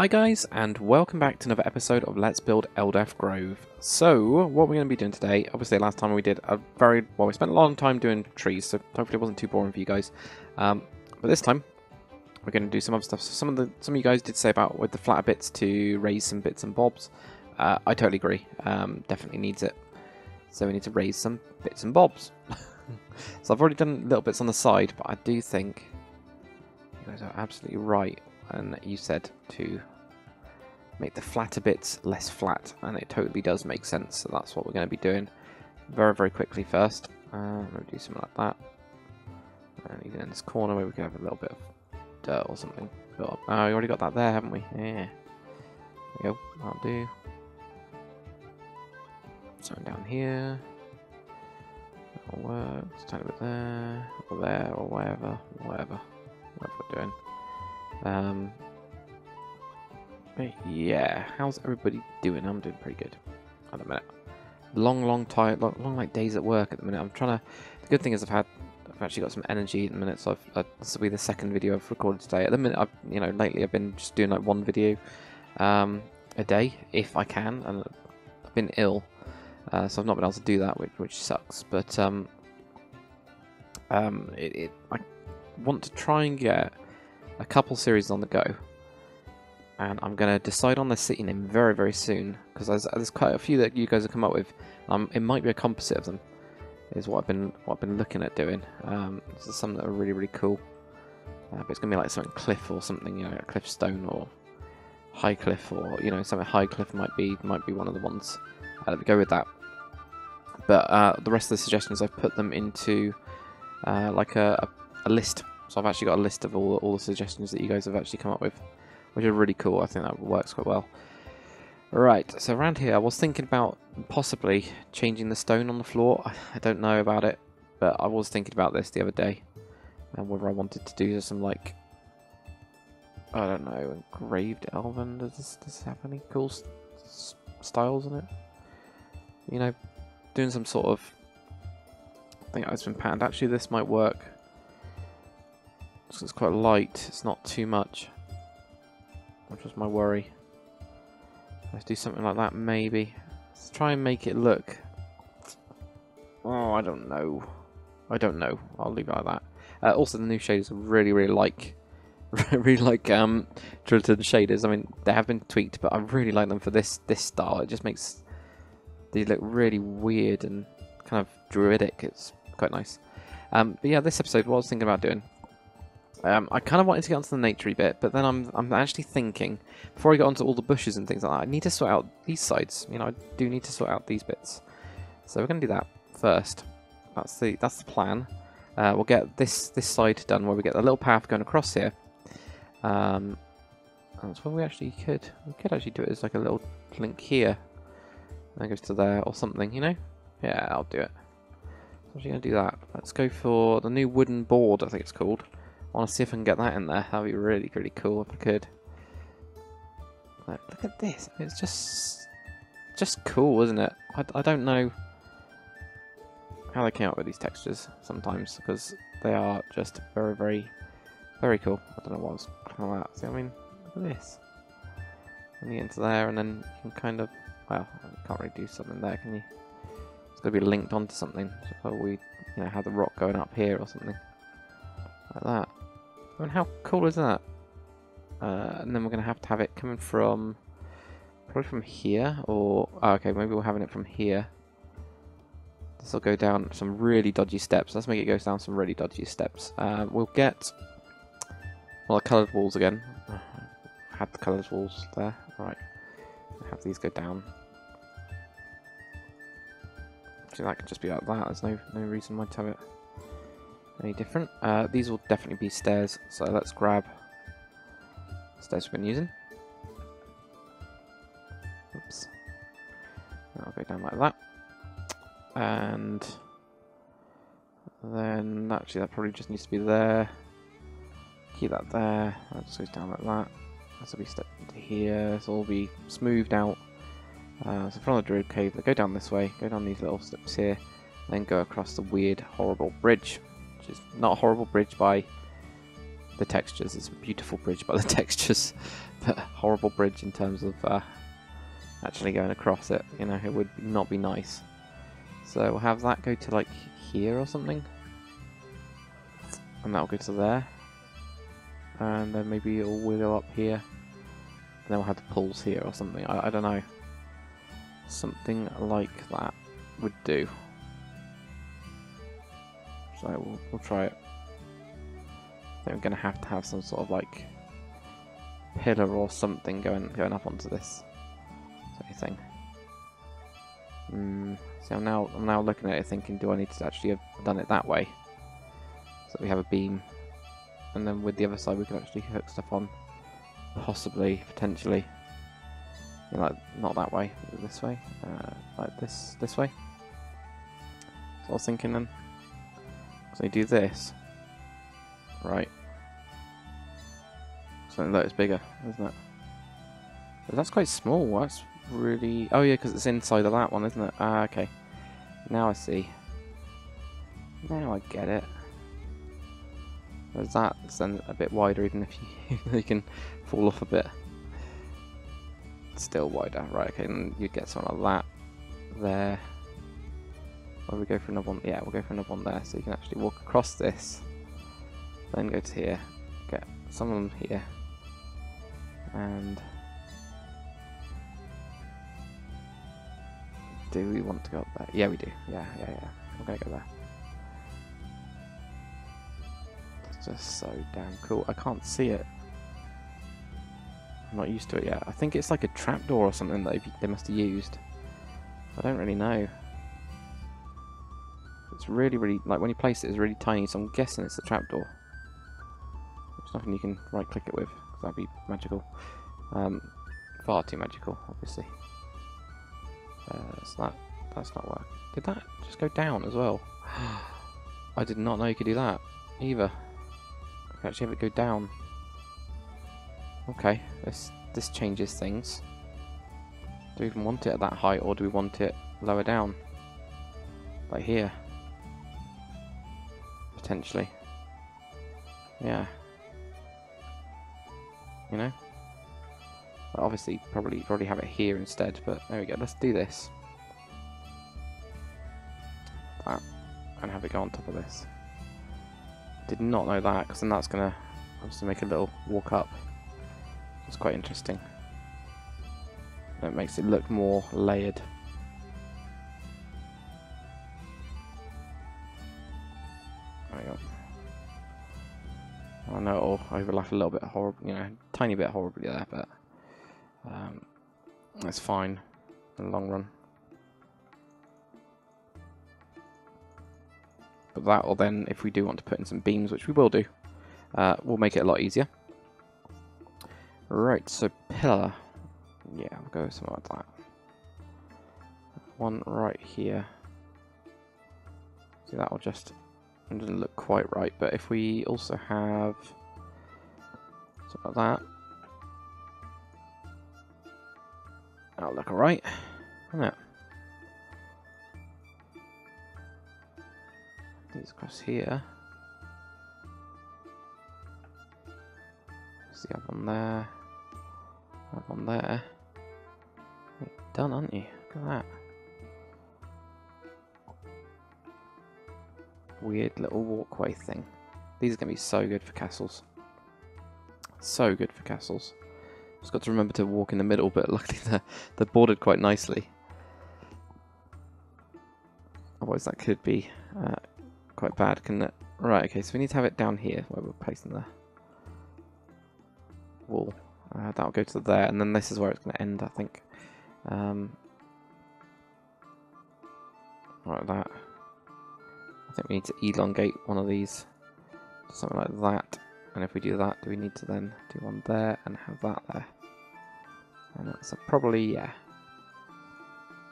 Hi guys, and welcome back to another episode of Let's Build Eldath Grove. So, what we're going to be doing today, obviously last time we did we spent a long time doing trees, so hopefully it wasn't too boring for you guys. But this time, we're going to do some other stuff. So some of you guys did say about with the flatter bits to raise some bits and bobs. I totally agree, definitely needs it. So we need to raise some bits and bobs. So I've already done little bits on the side, but I do think you guys are absolutely right. And you said to make the flatter bits less flat, and it totally does make sense. So that's what we're going to be doing very quickly first. Maybe do something like that. And even in this corner where we can have a little bit of dirt or something. Oh, we already got that there, haven't we? Yeah. There we go. That'll do. Something down here. That'll work. Just a tiny bit there, or whatever we're doing. But yeah, how's everybody doing? I'm doing pretty good at the minute. Long like days at work at the minute. I'm trying to. The good thing is I've actually got some energy at the minute, so this will be the second video I've recorded today. At the minute, lately I've been just doing like one video a day if I can, and I've been ill, so I've not been able to do that, which sucks. But I want to try and get a couple series on the go, and I'm going to decide on the city name very soon, because there's quite a few that you guys have come up with. It might be a composite of them, is what I've been looking at doing. This is some that are really cool, but it's going to be like something cliff or something, like cliff stone or high cliff, or something high cliff might be one of the ones. Let me go with that. But the rest of the suggestions I've put them into like a list. So I've actually got a list of all the suggestions that you guys have actually come up with, which are really cool. I think that works quite well. Right, so around here I was thinking about possibly changing the stone on the floor. I don't know about it, but I was thinking about this the other day, and whether I wanted to do some, like, I don't know, engraved elven. Does this have any cool styles in it? Doing some sort of thing that's been patterned. Actually, this might work. It's quite light, it's not too much, which was my worry. Let's do something like that, maybe. Let's try and make it look... Oh, I don't know. I'll leave it like that. Also, the new shaders I really like. Really like Trilitons Shaders. I mean, they have been tweaked, but I really like them for this style. It just makes these look really weird and kind of druidic. It's quite nice. But yeah, this episode, what I was thinking about doing, I kind of wanted to get onto the naturey bit, but then I'm actually thinking, before I get onto all the bushes and things like that, I need to sort out these sides. I do need to sort out these bits. So we're going to do that first. That's the plan. We'll get this side done, where we get the little path going across here. That's where we could actually do it as like a little link here. And it goes to there or something, Yeah, I'll do it. I'm actually going to do that. Let's go for the new wooden board, I think it's called. I want to see if I can get that in there. That'd be really cool if I could. Look at this. It's just cool, isn't it? I don't know how they came up with these textures sometimes, because they are just very cool. I don't know what I was looking at that. See, I mean, look at this. And you get into there, and then you can kind of, well, you can't really do something there, can you? It's got to be linked onto something. So we, have the rock going up here or something like that. I mean, how cool is that? And then we're going to have it coming from, probably from here, or, okay, maybe we're having it from here. This will go down some really dodgy steps. Let's make it go down some really dodgy steps. We'll get, well, the coloured walls again. I had the coloured walls there. Right. Have these go down. Actually, that could just be like that. There's no reason why to have it any different. These will definitely be stairs, so let's grab the stairs we've been using. Oops. I'll go down like that. And then, actually, that probably just needs to be there. Keep that there. That just goes down like that. This will be stepped into here. This will all be smoothed out. So from the druid cave, they go down this way, go down these little steps here, then go across the weird, horrible bridge. Which is not a horrible bridge by the textures. It's a beautiful bridge by the textures, but a horrible bridge in terms of actually going across it. You know, it would not be nice. So we'll have that go to like here or something, and that'll go to there, and then maybe it'll wiggle up here, and then we'll have the pulls here or something. I don't know. Something like that would do. So we'll try it. I think we're going to have some sort of like pillar or something going up onto this thing. See, I'm now looking at it thinking, do I need to actually have done it that way? So we have a beam, and then with the other side we can actually hook stuff on, possibly, potentially. You know, like not that way, this way, like this way. So I was thinking then. So you do this, right? So look, it's bigger, isn't it? But that's quite small. That's really. Oh yeah, because it's inside of that one, isn't it? Ah, okay. Now I see. Now I get it. Whereas that's then a bit wider, even if you can fall off a bit. It's still wider, right? Okay, and you get something like that there. Or we go for another one. Yeah, we'll go for another one there, so you can actually walk across this, then go to here, get some of them here, and do we want to go up there? Yeah, we do. Yeah. We're gonna go there. It's just so damn cool. I can't see it. I'm not used to it yet. I think it's like a trapdoor or something that they must have used. I don't really know. It's really, like when you place it, it's really tiny, so I'm guessing it's a trapdoor. There's nothing you can right click it with, because that'd be magical. Far too magical, obviously. So that's not work. Did that just go down as well? I did not know you could do that either. You can actually have it go down. Okay, this changes things. Do we even want it at that height, or do we want it lower down? Like here? Potentially. Yeah. You know? But obviously, probably have it here instead, but there we go. Let's do this. That. And have it go on top of this. Did not know that, because then that's going to obviously make a little walk up. It's quite interesting. It makes it look more layered. There we go. I know it'll overlap a little bit horrible, you know, tiny bit horribly there, but that's fine in the long run. But that will then, if we do want to put in some beams, which we will do, will make it a lot easier. Right, so pillar. Yeah, we'll go something like that. One right here. See, that will just, it doesn't look quite right, but if we also have something like that, that'll look alright, isn't it? These across here. See, up on there. Up on there. You're done, aren't you? Look at that. Weird little walkway thing. These are going to be so good for castles. So good for castles. Just got to remember to walk in the middle, but luckily they're bordered quite nicely. Otherwise that could be quite bad, couldn't it? Right, okay, so we need to have it down here where we're placing the wall. That'll go to there, and then this is where it's going to end, I think. Like that. I think we need to elongate one of these to something like that. And if we do that, do we need to then do one there and have that there? And that's probably, yeah.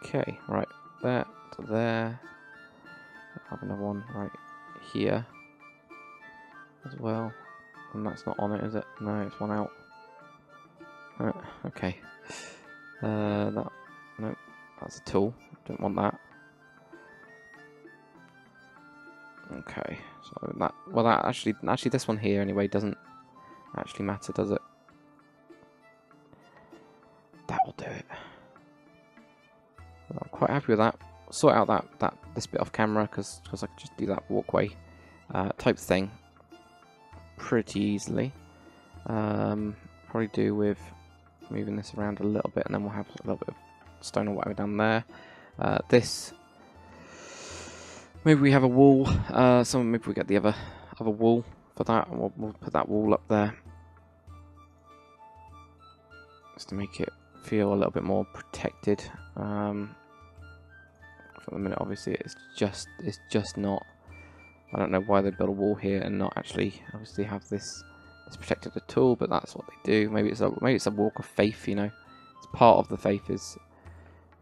Okay, right, there to there. Have another one right here as well. And that's not on it, is it? No, it's one out. Okay. That, nope, that's a tool. Don't want that. Okay, so that, well, that actually this one here anyway doesn't actually matter, does it? That will do it. I'm quite happy with that. Sort out this bit off camera because I could just do that walkway type thing pretty easily. Probably do with moving this around a little bit, and then we'll have a little bit of stone or whatever down there. This, maybe we have a wall. Maybe we get the other wall for that, and we'll put that wall up there just to make it feel a little bit more protected. For the minute, obviously, it's just not. I don't know why they built a wall here and not actually obviously have this protected at all, but that's what they do. Maybe it's a walk of faith, you know. It's part of the faith is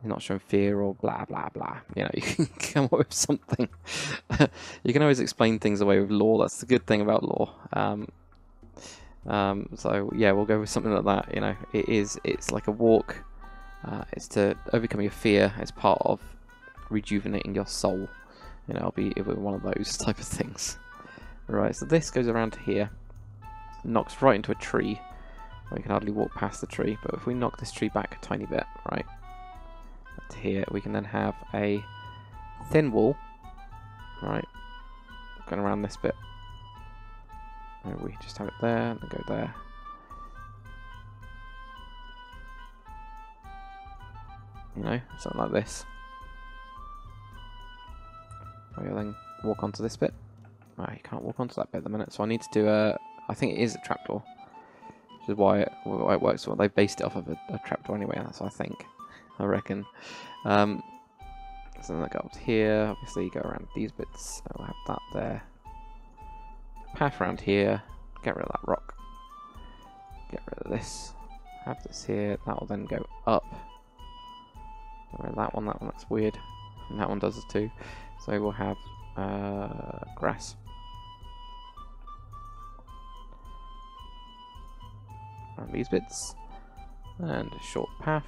not showing fear or blah blah blah. You know, you can come up with something. You can always explain things away with lore. That's the good thing about lore. So yeah, we'll go with something like that. You know, it's like a walk. It's to overcome your fear. It's part of rejuvenating your soul. You know, it'll be one of those type of things. Right, so this goes around here, knocks right into a tree. We can hardly walk past the tree, but if we knock this tree back a tiny bit, right, up to here, we can then have a thin wall, right, going around this bit. And we just have it there, and then go there. You know, something like this. We'll then walk onto this bit. You can't walk onto that bit at the minute, so I need to do a... I think it is a trapdoor, which is why it works. Well, they based it off of a trapdoor anyway, that's what I think. I reckon. So then I go up to here, obviously you go around these bits, so we'll have that there. Path around here, get rid of that rock. Get rid of this. Have this here, that will then go up. Get rid of that one looks weird. And that one does it too. So we'll have grass. Around these bits. And a short path.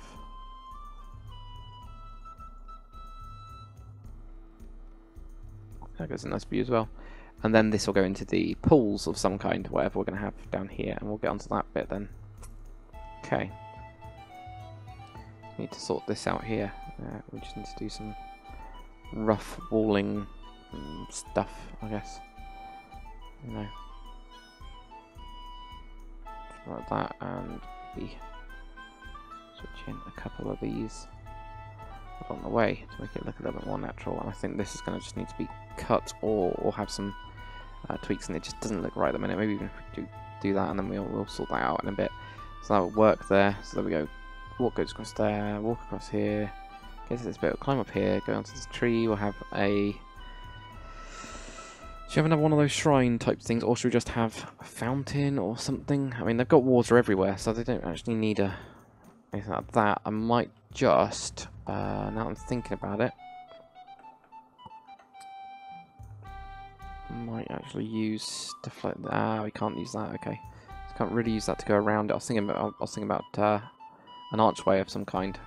That goes in nice view as well. And then this will go into the pools of some kind, whatever we're going to have down here. And we'll get onto that bit then. Okay. Need to sort this out here. We just need to do some rough walling stuff, I guess. You know, like that, and maybe switch in a couple of these along the way to make it look a little bit more natural. And I think this is going to just need to be cut or have some tweaks, and it just doesn't look right at the minute. Maybe even if we do that, and then we'll sort that out in a bit. So that will work there. So there we go. Walk goes across there. Walk across here. Get to this bit. We'll climb up here. Go onto this tree. We'll have a. Should we have another one of those shrine type things, or should we just have a fountain or something? I mean, they've got water everywhere, so they don't actually need anything like that. I might just, now that I'm thinking about it, might actually use stuff like that. We can't use that. Okay, so can't really use that to go around it. I was thinking about an archway of some kind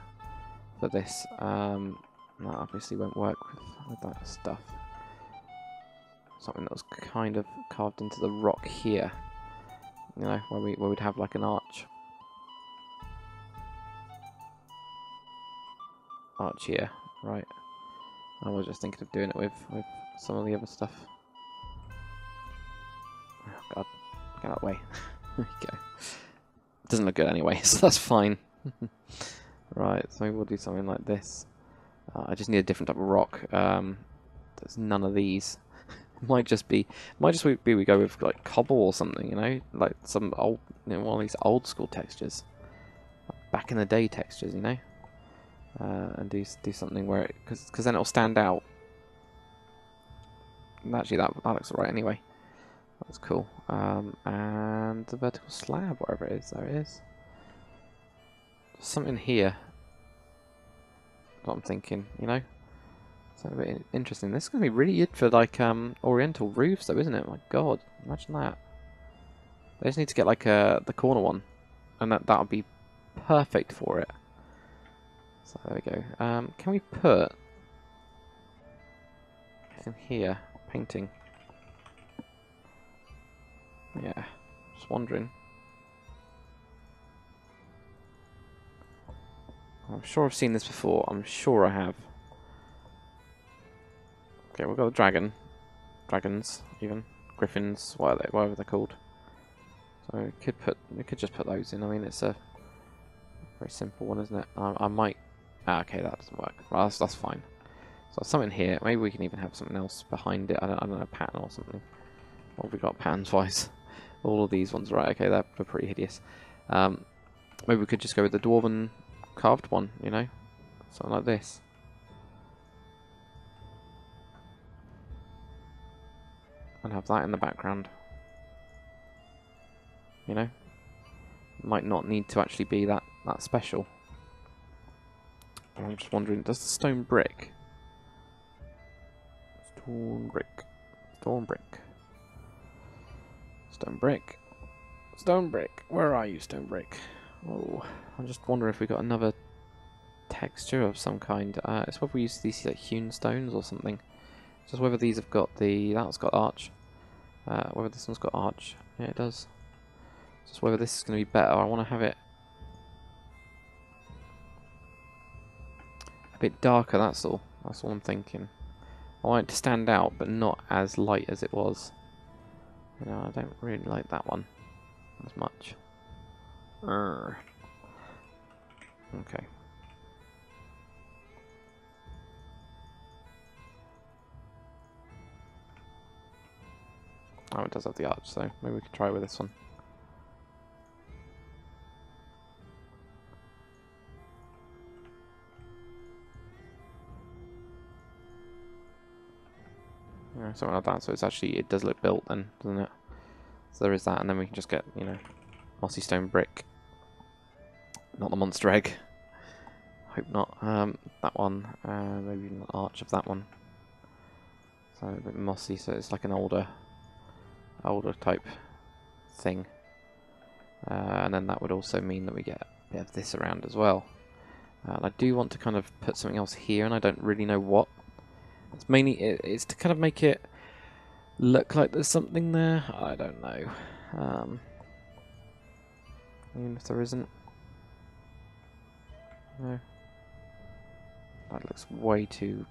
for this. That obviously won't work with that stuff. Something that was kind of carved into the rock here, you know, where we'd have like an arch here, right? I was just thinking of doing it with some of the other stuff. Oh god, get out of the way. There we go. It doesn't look good anyway, so that's fine. Right, so maybe we'll do something like this. I just need a different type of rock. There's none of these. Might just be we go with like cobble or something, you know, like some old, you know, one of these old school textures, back in the day textures, you know, and do something where it, because then it'll stand out. And actually, that looks alright anyway. That's cool. And the vertical slab, whatever it is, there it is. Something here. What I'm thinking, you know. Sounds a bit interesting. This is going to be really good for like oriental roofs though, isn't it? My god, imagine that. They just need to get like the corner one, and that would be perfect for it. So there we go. Can we put in here painting? Yeah, just wondering. I'm sure I've seen this before. I'm sure I have. Okay, we've got a dragon. Dragons, even. Griffins, whatever they're called. So we could just put those in. I mean, it's a very simple one, isn't it? I might... okay, that doesn't work. Well, that's fine. So something here. Maybe we can even have something else behind it. I don't know, a pattern or something. What have we got patterns-wise? All of these ones, right? Okay, they're pretty hideous. Maybe we could just go with the dwarven carved one, you know? Something like this. And have that in the background. You know? Might not need to actually be that special. I'm just wondering, does the stone brick... Stone brick. Stone brick. Stone brick. Stone brick. Where are you, stone brick? Oh, I'm just wondering if we got another texture of some kind. It's whether we use these like hewn stones or something. Just whether these have got the... That's got arch. Whether this one's got arch. Yeah, it does. Just whether this is going to be better. I want to have it a bit darker, that's all. That's all I'm thinking. I want it to stand out, but not as light as it was. You know, I don't really like that one as much. Okay. Oh, it does have the arch, so maybe we could try with this one. Yeah, something like that, so it's actually, it does look built then, doesn't it? So there is that, and then we can just get, you know, mossy stone brick. Not the monster egg. Hope not. That one, maybe even the arch of that one. So a bit mossy, so it's like an older type thing. And then that would also mean that we get a bit of this around as well. And I do want to kind of put something else here, and I don't really know what. It's mainly it's to kind of make it look like there's something there. I don't know. Even if there isn't. No. That looks way too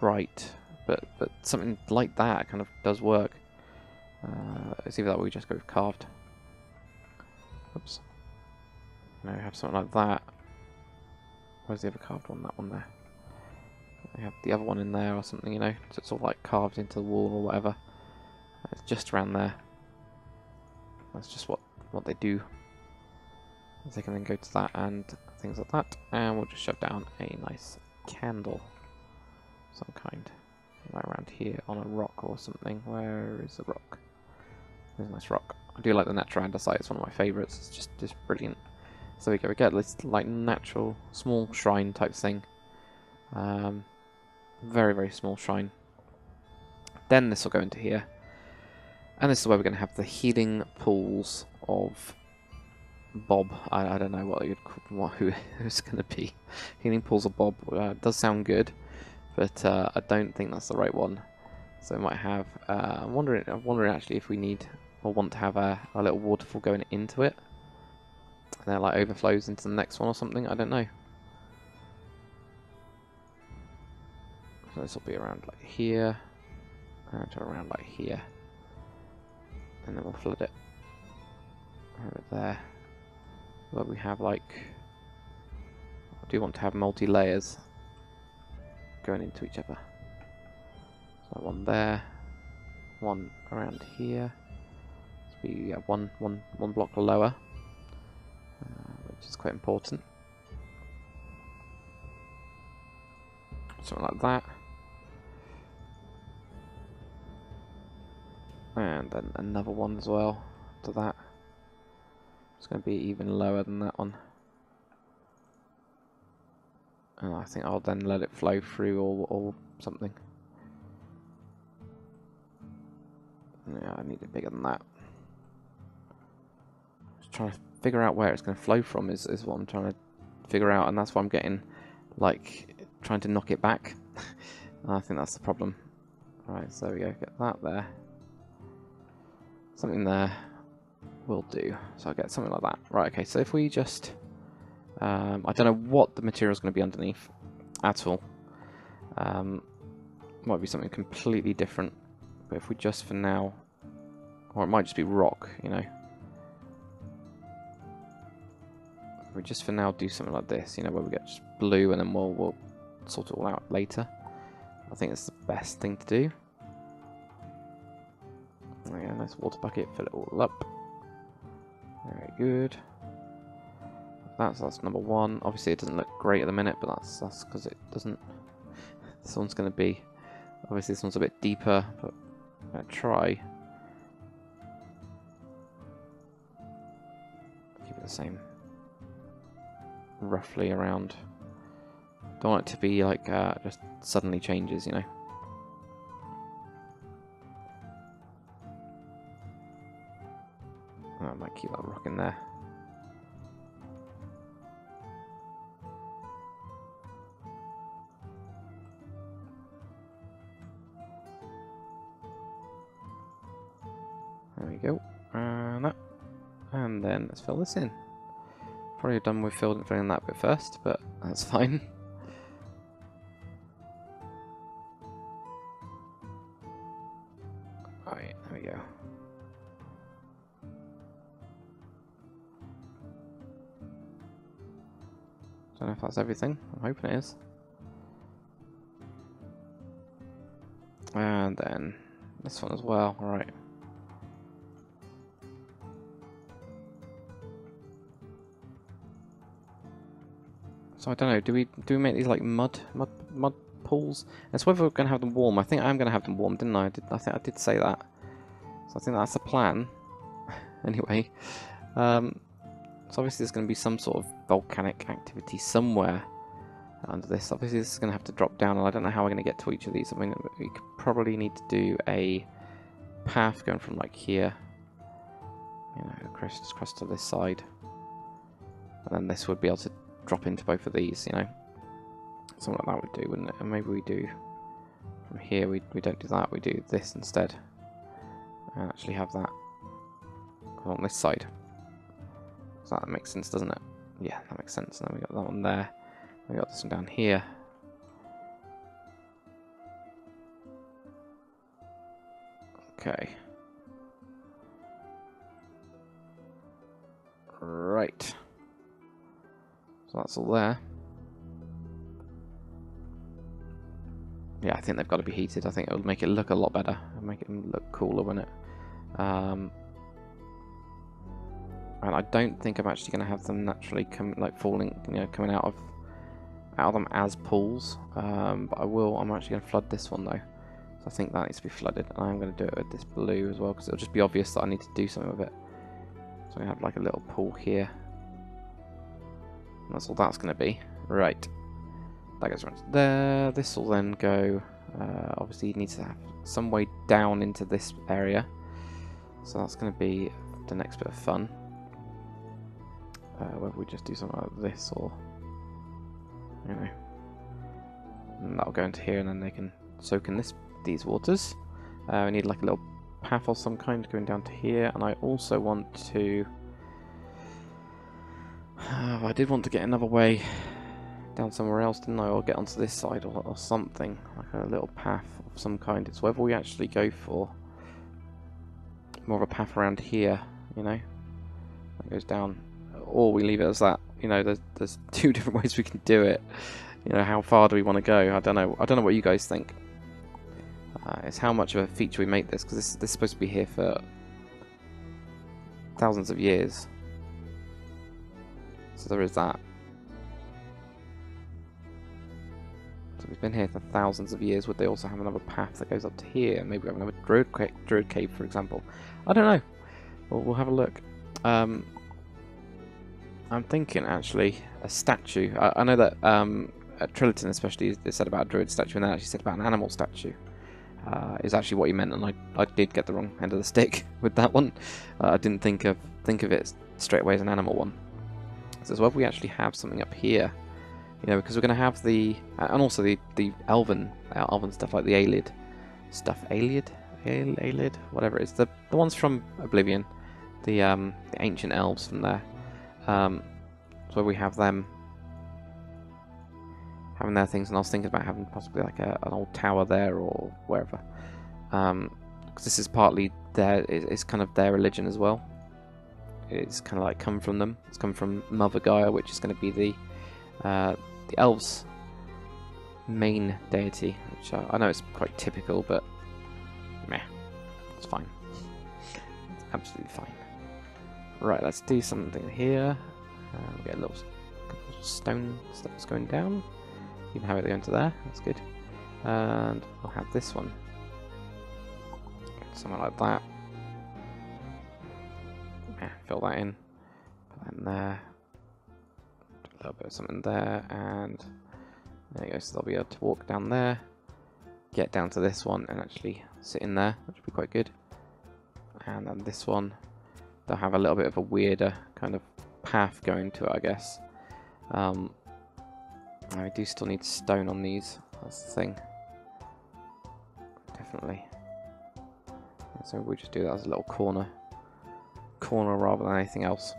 bright, but something like that kind of does work. It's either that or we just go with carved. Oops. No, have something like that. Where's the other carved one? That one there. We have the other one in there or something, you know, so it's all like carved into the wall or whatever. It's just around there. That's just what they do. They can then go to that and things like that, and we'll just shove down a nice candle, some kind, right around here on a rock or something. Where is the rock? There's a nice rock. I do like the natural andesite. It's one of my favourites. It's just brilliant. So we get this like natural small shrine type thing. Very, very small shrine. Then this will go into here. And this is where we're going to have the healing pools of Bob. I don't know who it's going to be. Healing pools of Bob does sound good, but I don't think that's the right one. So we might have... I'm wondering actually if we need or want to have a little waterfall going into it. And then it like overflows into the next one or something. I don't know. So this will be around like here, and to around like here, and then we'll flood it over there. Where we have like, I do want to have multi-layers going into each other. So one there, one around here. So we have one block lower, which is quite important. Something like that. And then another one as well to that. It's going to be even lower than that one. And I think I'll then let it flow through or something. Yeah, I need it bigger than that. Just trying to figure out where it's going to flow from is what I'm trying to figure out, and that's why I'm getting like trying to knock it back. I think that's the problem. Right, so we go, get that there. Something there will do. So I get something like that. Right, okay, so if we just I don't know what the material is going to be underneath at all. Might be something completely different. But if we just for now, or it might just be rock, you know. If we just for now do something like this, you know, where we get just blue and then we'll sort it all out later. I think it's the best thing to do. There we go, nice water bucket, fill it all up. Very good. That's number one. Obviously it doesn't look great at the minute, but that's because it doesn't. This one's going to be, obviously this one's a bit deeper, but I'm going to try. Keep it the same. Roughly around. Don't want it to be like just suddenly changes, you know. I might keep that rock in there. There we go. And that. And then let's fill this in. Probably done with filling that bit first, but that's fine. Alright, there we go. Don't know if that's everything. I'm hoping it is. And then this one as well. Alright. So I don't know. Do we make these like mud pools? It's whether we're going to have them warm. I think I'm going to have them warm, didn't I? I think I did say that. So I think that's the plan. Anyway. So obviously there's going to be some sort of volcanic activity somewhere under this. Obviously this is going to have to drop down, and I don't know how we're going to get to each of these. I mean, we could probably need to do a path going from like here, you know, across to this side, and then this would be able to drop into both of these, you know. Something like that would do, wouldn't it? And maybe we do from here. We don't do that. We do this instead, and actually have that on this side. So that makes sense, doesn't it? Yeah, that makes sense. And then we got that one there. We got this one down here. Okay. Right. So that's all there. Yeah, I think they've got to be heated. I think it'll make it look a lot better. It'll make it look cooler, won't it? And I don't think I'm actually going to have them naturally falling, you know, coming out of them as pools. But I will. I'm actually going to flood this one though. So I think that needs to be flooded, and I'm going to do it with this blue as well, because it'll just be obvious that I need to do something with it. So I have like a little pool here. And that's all that's going to be. Right. That goes around there. This will then go. Obviously, it needs to have some way down into this area. So that's going to be the next bit of fun. Whether we just do something like this or, you know, and that'll go into here, and then they can soak in these waters. We need like a little path of some kind going down to here, and I also want to. I did want to get another way down somewhere else, didn't I? Or get onto this side or something, like a little path of some kind. It's whether we actually go for more of a path around here, you know, that goes down, or we leave it as that. You know, there's two different ways we can do it. You know, how far do we want to go? I don't know. I don't know what you guys think. It's how much of a feature we make this, because this is supposed to be here for thousands of years. So there is that. So we've been here for thousands of years. Would they also have another path that goes up to here? Maybe we have another druid cave, for example. I don't know. We'll have a look. I'm thinking actually a statue. I know that at Triliton especially they said about a druid statue, and then actually said about an animal statue. Is actually what he meant, and I did get the wrong end of the stick with that one. I didn't think of it straight away as an animal one. So as well, if we actually have something up here, you know, because we're going to have the and also the elven stuff, like the Aelid stuff, Aelid, whatever it is, the ones from Oblivion, the ancient elves from there. So we have them having their things, and I was thinking about having possibly like an old tower there or wherever. Because this is partly it's kind of their religion as well. It's kind of like come from them. It's come from Mother Gaia, which is going to be the elves' main deity. Which I know it's quite typical, but meh, it's fine. It's absolutely fine. Right, let's do something here. We get a little stone steps going down. You can have it going to there. That's good. And we'll have this one. Something like that. Yeah, fill that in. Put that in there. Do a little bit of something there, and there you go. So they'll be able to walk down there, get down to this one, and actually sit in there, which would be quite good. And then this one, they'll have a little bit of a weirder kind of path going to it, I guess. I do still need stone on these. That's the thing. Definitely. So we'll just do that as a little corner rather than anything else.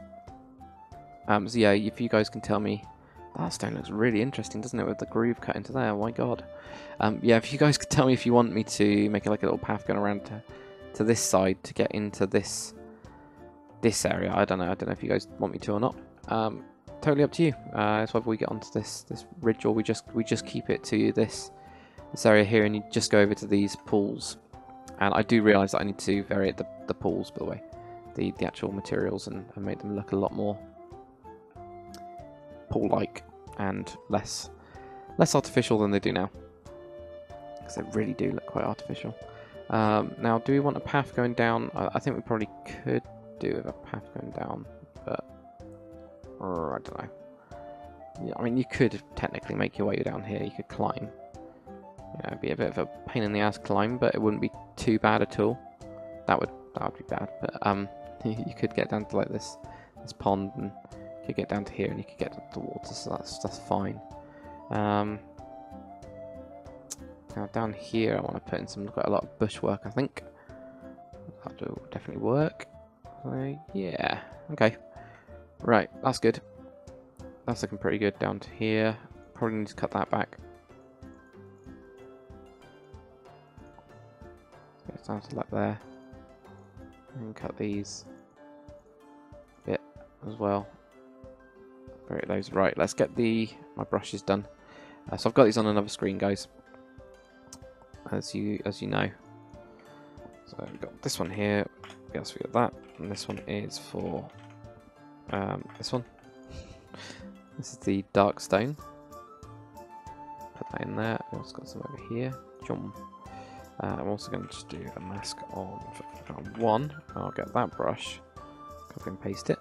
So yeah, if you guys can tell me, that stone looks really interesting, doesn't it, with the groove cut into there? Oh my god. Yeah, if you guys could tell me if you want me to make it like a little path going around to this side to get into this area. I don't know if you guys want me to or not. Totally up to you. It's whether we get onto this ridge or we just keep it to this area here, and you just go over to these pools. And I do realise that I need to vary the pools, by the way, the actual materials, and make them look a lot more pool-like and less artificial than they do now, because they really do look quite artificial. Now, do we want a path going down? I think we probably could do with a path going down, but I don't know. Yeah, I mean, you could technically make your way down here. You could climb. Yeah, it'd be a bit of a pain in the ass climb, but it wouldn't be too bad at all. That would be bad, but you could get down to like this pond, and you could get down to here, and you could get to the water, so that's fine. Now down here, I want to put in quite a lot of bushwork. I think that will definitely work. Yeah, okay, right, that's good. That's looking pretty good down to here. Probably need to cut that back. It's down to like there, and cut these a bit as well. Bury those. Right, let's get my brushes done. So I've got these on another screen, guys, as you know. So we've got this one here. Yes, we got that, and this one is for this one. This is the dark stone. Put that in there. We've also got some over here. Jump. I'm also going to just do a mask on one. I'll get that brush, copy and paste it.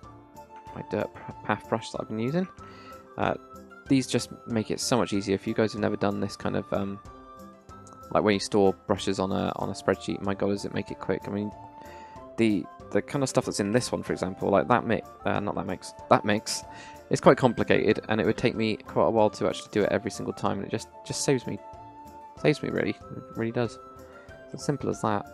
My dirt path brush that I've been using. These just make it so much easier. If you guys have never done this kind of like when you store brushes on a spreadsheet, my god, does it make it quick? I mean, the kind of stuff that's in this one, for example, like that mix, it's quite complicated, and it would take me quite a while to actually do it every single time, and it just saves me really. It really does. It's as simple as that.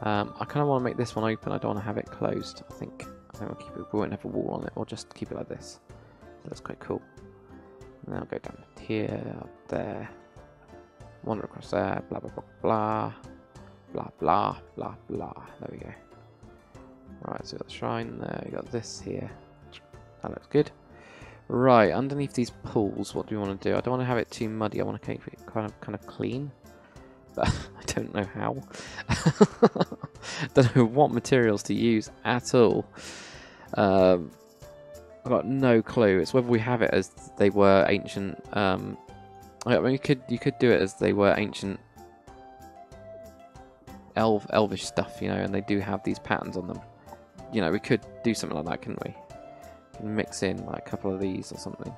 I kind of want to make this one open. I don't want to have it closed. I think we'll keep it. We won't have a wall on it. We'll just keep it like this. That's quite cool. And then I'll go down here, up there, wander across there. Blah blah blah blah blah blah blah blah. There we go. Right, so we've got the shrine there. We got this here. That looks good. Right, underneath these pools, what do we want to do? I don't want to have it too muddy. I want to keep it kind of clean. But I don't know how. Don't know what materials to use at all. I've got no clue. It's whether we have it as they were ancient. I mean, you could do it as they were ancient elvish stuff, you know, and they do have these patterns on them. You know, we could do something like that, couldn't we? Mix in like a couple of these or something.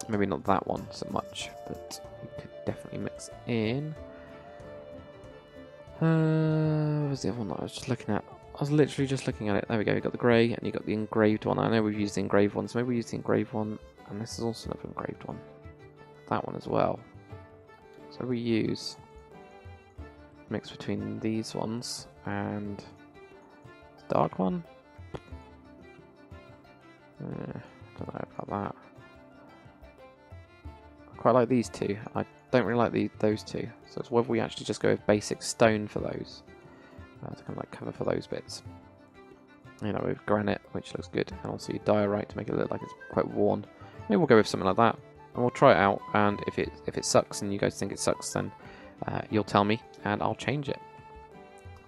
Maybe not that one so much, but you could definitely mix in. What was the other one that I was just looking at? I was literally just looking at it. There we go. You got the grey, and you got the engraved one. I know we've used the engraved one, so maybe we use the engraved one, and this is also another engraved one. That one as well. So we use mix between these ones and the dark one. quite like these two. I don't really like those two. So it's whether we actually just go with basic stone for those. To kind of like cover for those bits. You know, with granite, which looks good, and also diorite to make it look like it's quite worn. Maybe we'll go with something like that, and we'll try it out. And if it sucks, and you guys think it sucks, then you'll tell me, and I'll change it.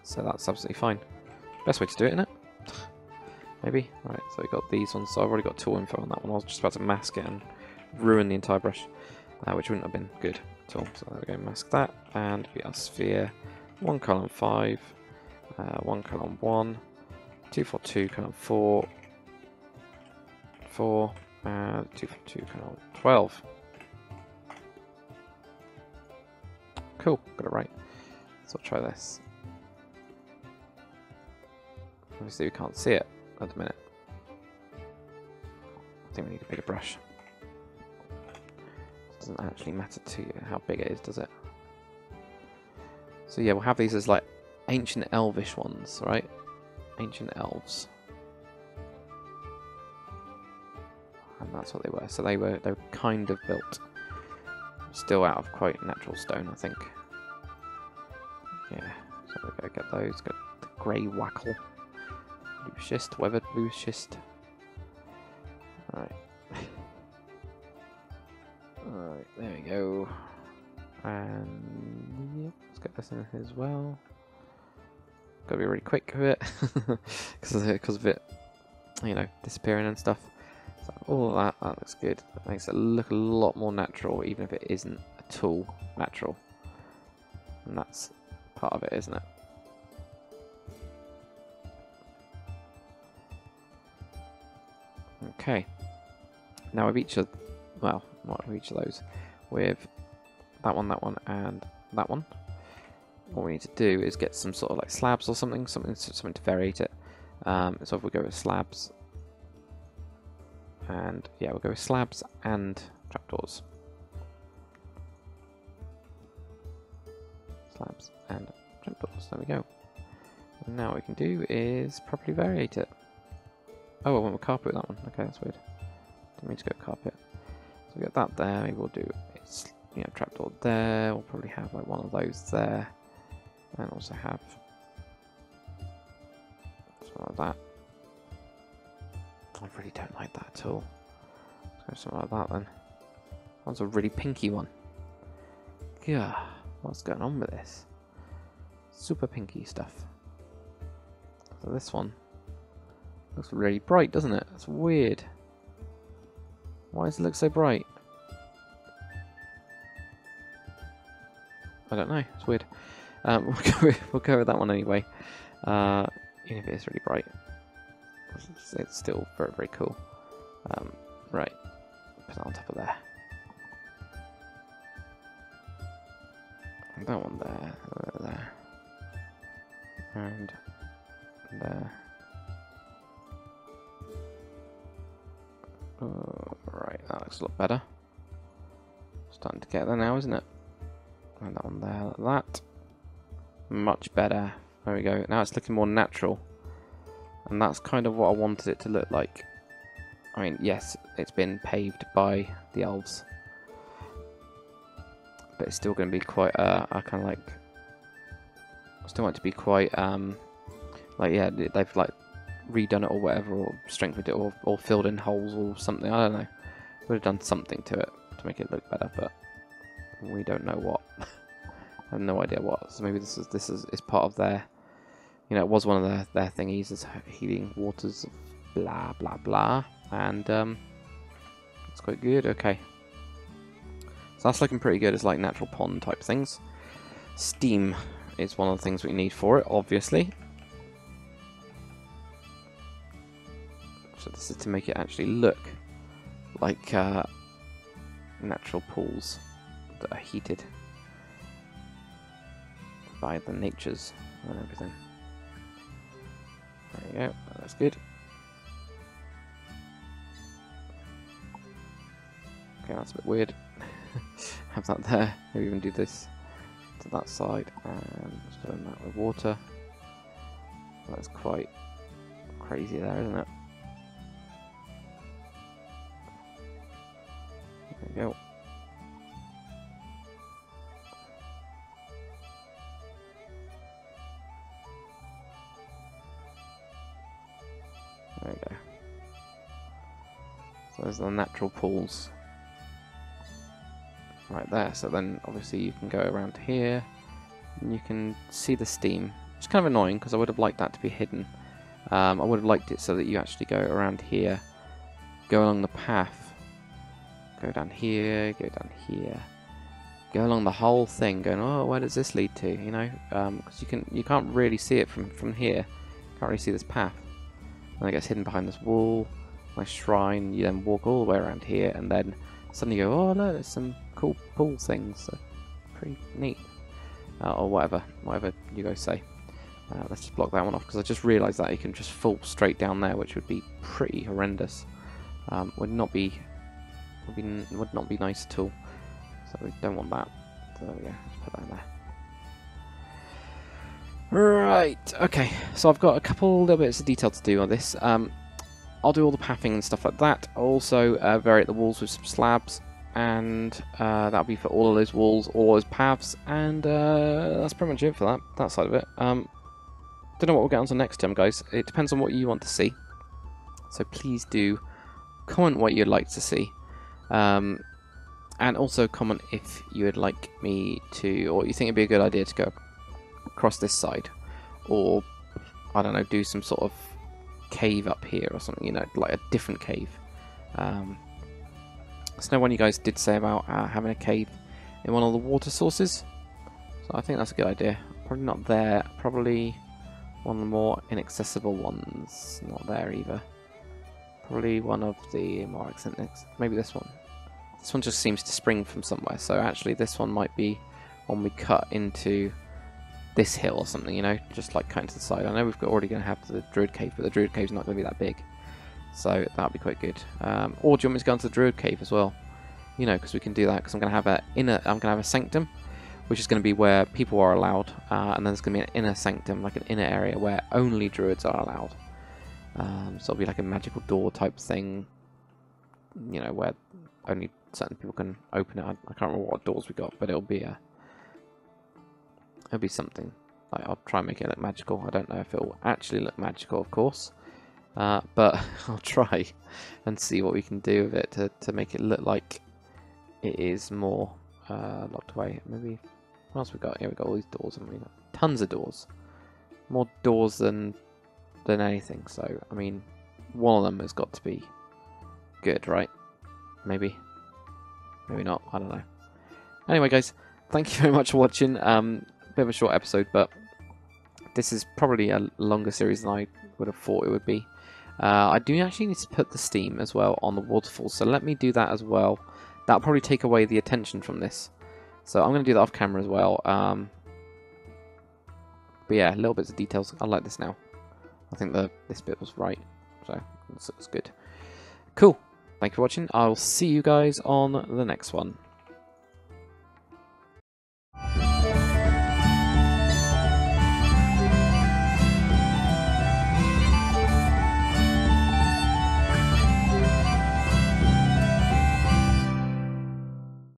So that's absolutely fine. Best way to do it, isn't it? Maybe. Right. So we got these ones. So I've already got tool info on that one. I was just about to mask it and ruin the entire brush, which wouldn't have been good at all. So there we go. Mask that, and we have sphere 1 column 5, 1 column 1. 2 for 2, column 4, 4, and 2 for 2, column 12. Cool, got it right. So I'll try this. Obviously we can't see it at the minute. I think we need a bigger brush. It doesn't actually matter to you how big it is, does it? So yeah, we'll have these as like ancient elvish ones, right? Ancient elves, and that's what they were. So they were kind of built, still out of quite natural stone, I think. Yeah, so we go get those. Got the grey wackle, blue schist, weathered blue schist. All right, all right, there we go. And yeah, let's get this in here as well. Gotta be really quick with it because of it, you know, disappearing and stuff. So all of that looks good. That makes it look a lot more natural, even if it isn't at all natural. And that's part of it, isn't it? Okay. Now with each of, well, not with each of those, with that one, and that one. What we need to do is get some sort of like slabs or something to variate it. So if we go with slabs, and yeah, we'll go with slabs and trapdoors. Slabs and trapdoors. There we go. And now what we can do is properly variate it. Oh, I went with carpet with that one. Okay, that's weird. Didn't mean to go carpet. So we got that there. Maybe we'll do trapdoor there. We'll probably have like one of those there. And also have something like that. I really don't like that at all. Let's go something like that then. That's a really pinky one. Yeah, what's going on with this? Super pinky stuff. So this one looks really bright, doesn't it? That's weird. Why does it look so bright? I don't know. It's weird. We'll go with that one anyway, even if it is really bright. It's still very, very cool. Right, put that on top of there. And that one there, and there. Right, that looks a lot better. Starting to get there now, isn't it? And that one there, like that. Much better. There we go. Now it's looking more natural. And that's kind of what I wanted it to look like. I mean, yes, it's been paved by the elves. But it's still going to be quite a kind of like... I still want it to be quite, like, yeah, they've like redone it or whatever, or strengthened it, or filled in holes or something. I don't know. Would have done something to it to make it look better, but we don't know what. I have no idea what. So maybe this is part of their, you know, it was one of their thingies, is healing waters of blah blah blah, and it's quite good. Okay, so that's looking pretty good. It's like natural pond type things. Steam is one of the things we need for it, obviously. So this is to make it actually look like natural pools that are heated by the natures and everything. There you go, that's good. Okay, that's a bit weird. Have that there. Maybe even do this to that side and just fill in that with water. That's quite crazy there, isn't it? There we go. There's the natural pools right there. So then obviously you can go around here and you can see the steam. It's kind of annoying because I would have liked that to be hidden. I would have liked it so that you actually go around here, go along the path, go down here, go down here, go along the whole thing, going, oh, where does this lead to? You know, because you can't really see it from here. You can't really see this path. And it gets hidden behind this wall, nice shrine. You then walk all the way around here, and then suddenly you go, oh no, there's some cool pool things. Pretty neat, or whatever you guys say. Let's just block that one off because I just realised that you can just fall straight down there, which would be pretty horrendous. Would not be nice at all. So we don't want that. So yeah, let's put that in there. Right, okay, so I've got a couple little bits of detail to do on this. I'll do all the pathing and stuff like that. I'll also vary the walls with some slabs, and that'll be for all of those walls, all those paths, and that's pretty much it for that side of it. Don't know what we'll get on to next time, guys. It depends on what you want to see. So please do comment what you'd like to see. And also comment if you would like me to, or you think it'd be a good idea to go across this side, or I don't know, do some sort of cave up here or something, you know, like a different cave. So now one of you guys did say about having a cave in one of the water sources, so I think that's a good idea. Probably not there, probably one of the more inaccessible ones, not there either. Probably one of the more eccentric, maybe this one. This one just seems to spring from somewhere, so actually this one might be one we cut into this hill or something, you know, just like cutting to the side. I know we've already going to have the Druid Cave, but the Druid Cave's not going to be that big, so that'll be quite good. Or do you want me to go into the Druid Cave as well? You know, because we can do that. Because I'm going to have a sanctum, which is going to be where people are allowed, and then there's going to be an inner sanctum, like an inner area where only druids are allowed. So it'll be like a magical door type thing, you know, where only certain people can open it. I can't remember what doors we got, but it'll be something. Like, I'll try and make it look magical. I don't know if it'll actually look magical, of course, but I'll try and see what we can do with it to make it look like it is more locked away. Maybe what else we got? Here we got all these doors, and we got tons of doors, more doors than anything. So I mean, one of them has got to be good, right? Maybe not. I don't know. Anyway, guys, thank you very much for watching. Bit of a short episode, but this is probably a longer series than I would have thought it would be. I do actually need to put the steam as well on the waterfall, so let me do that as well. That'll probably take away the attention from this, so I'm going to do that off camera as well. But yeah, little bits of details. I like this now. I think this bit was right, so it's good. Cool. Thank you for watching. I'll see you guys on the next one.